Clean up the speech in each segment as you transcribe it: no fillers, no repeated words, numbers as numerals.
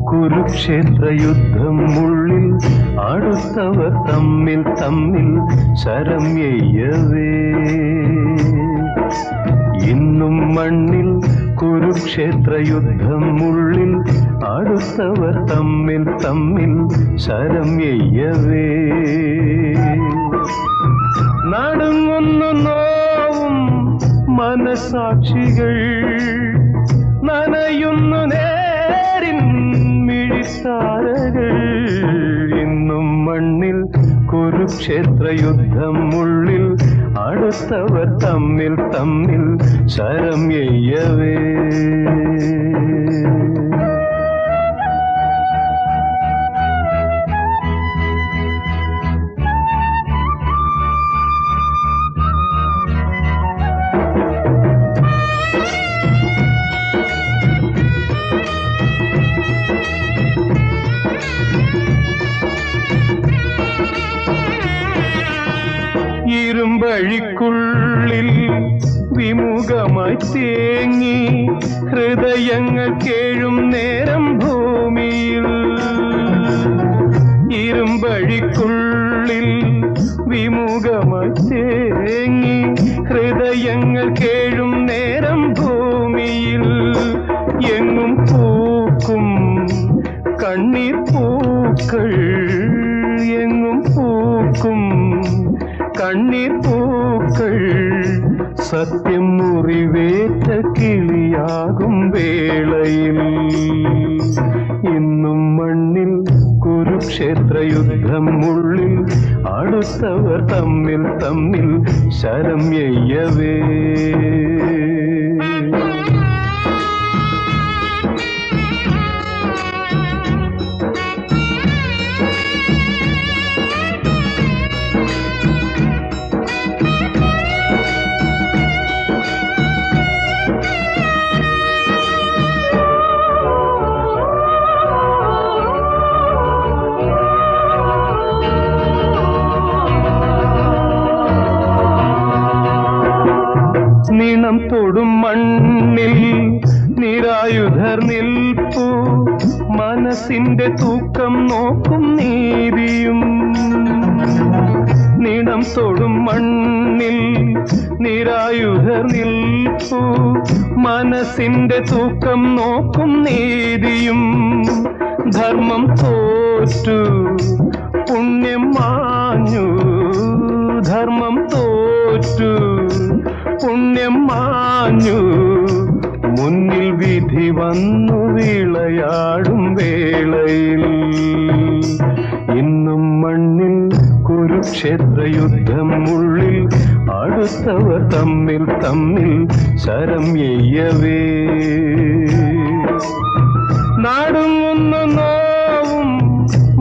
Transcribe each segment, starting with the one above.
കുരുക്ഷേത്രയുദ്ധം ഉള്ളിൽ അടുത്തവർ തമ്മിൽ തമ്മിൽ ശരം എയ്യവേ. ഇന്നും മണ്ണിൽ കുരുക്ഷേത്രയുദ്ധം ഉള്ളിൽ അടുത്തവർ തമ്മിൽ തമ്മിൽ ശരം എയ്യവേ. നടുങ്ങുന്നു നോവും മനസാക്ഷികൾ, നനയുന്നു നേരിൻ മിഴിത്താരകൾ. ഇന്നും മണ്ണിൽ കുരുക്ഷേത്രയുദ്ധം ഉള്ളിൽ അടുത്തവർ തമ്മിൽ തമ്മിൽ ശരം എയ്യവേ. ഇരുമ്പഴിക്കുള്ളിൽ വിമുഖമായി തേങ്ങി ഹൃദയങ്ങൾ കേഴും നേരം ഭൂമിയിൽ. ഇരുമ്പഴിക്കുള്ളിൽ വിമുഖമായി തേങ്ങി ഹൃദയങ്ങൾ കേഴും നേരം ഭൂമിയിൽ. എങ്ങും പൂക്കും കണ്ണീർ പൂക്കൾ, എങ്ങും പൂക്കും കണ്ണീർ പൂക്കൾ. സത്യം മുറിവേറ്റ കിളിയാകും വേളയിൽ ഇന്നും മണ്ണിൽ കുരുക്ഷേത്രയുദ്ധം ഉള്ളിൽ അടുത്തവർ തമ്മിൽ തമ്മിൽ ശരം എയ്യവേ. നിണം തൊടും മണ്ണിൽ നിരായുധർ നിൽപ്പു, മനസ്സിന്റെ തൂക്കം നോക്കും നീതിയും. നിണം തൊടും മണ്ണിൽ നിരായുധർ നിൽപ്പു, മനസ്സിന്റെ തൂക്കം നോക്കും നീതിയും. ധർമ്മം തോറ്റു പുണ്യം മാഞ്ഞു, ധർമ്മം തോറ്റു പുണ്യം മാഞ്ഞു. മുന്നിൽ വിധി വന്നു വിളയാടും വേളയിൽ ഇന്നും മണ്ണിൽ കുരുക്ഷേത്രയുദ്ധം ഉള്ളിൽ അടുത്തവർ തമ്മിൽ തമ്മിൽ ശരം എയ്യവേ. നടുങ്ങുന്നു നോവും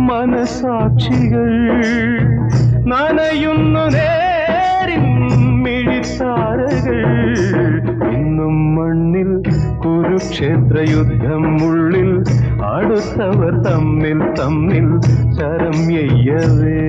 മനസാക്ഷികൾ, നനയുന്നു നേരിൻ മിഴിത്താരകൾ. ഇന്നും മണ്ണിൽ കുരുക്ഷേത്രയുദ്ധം ഉള്ളിൽ അടുത്തവർ തമ്മിൽ തമ്മിൽ ശരം എയ്യവേ.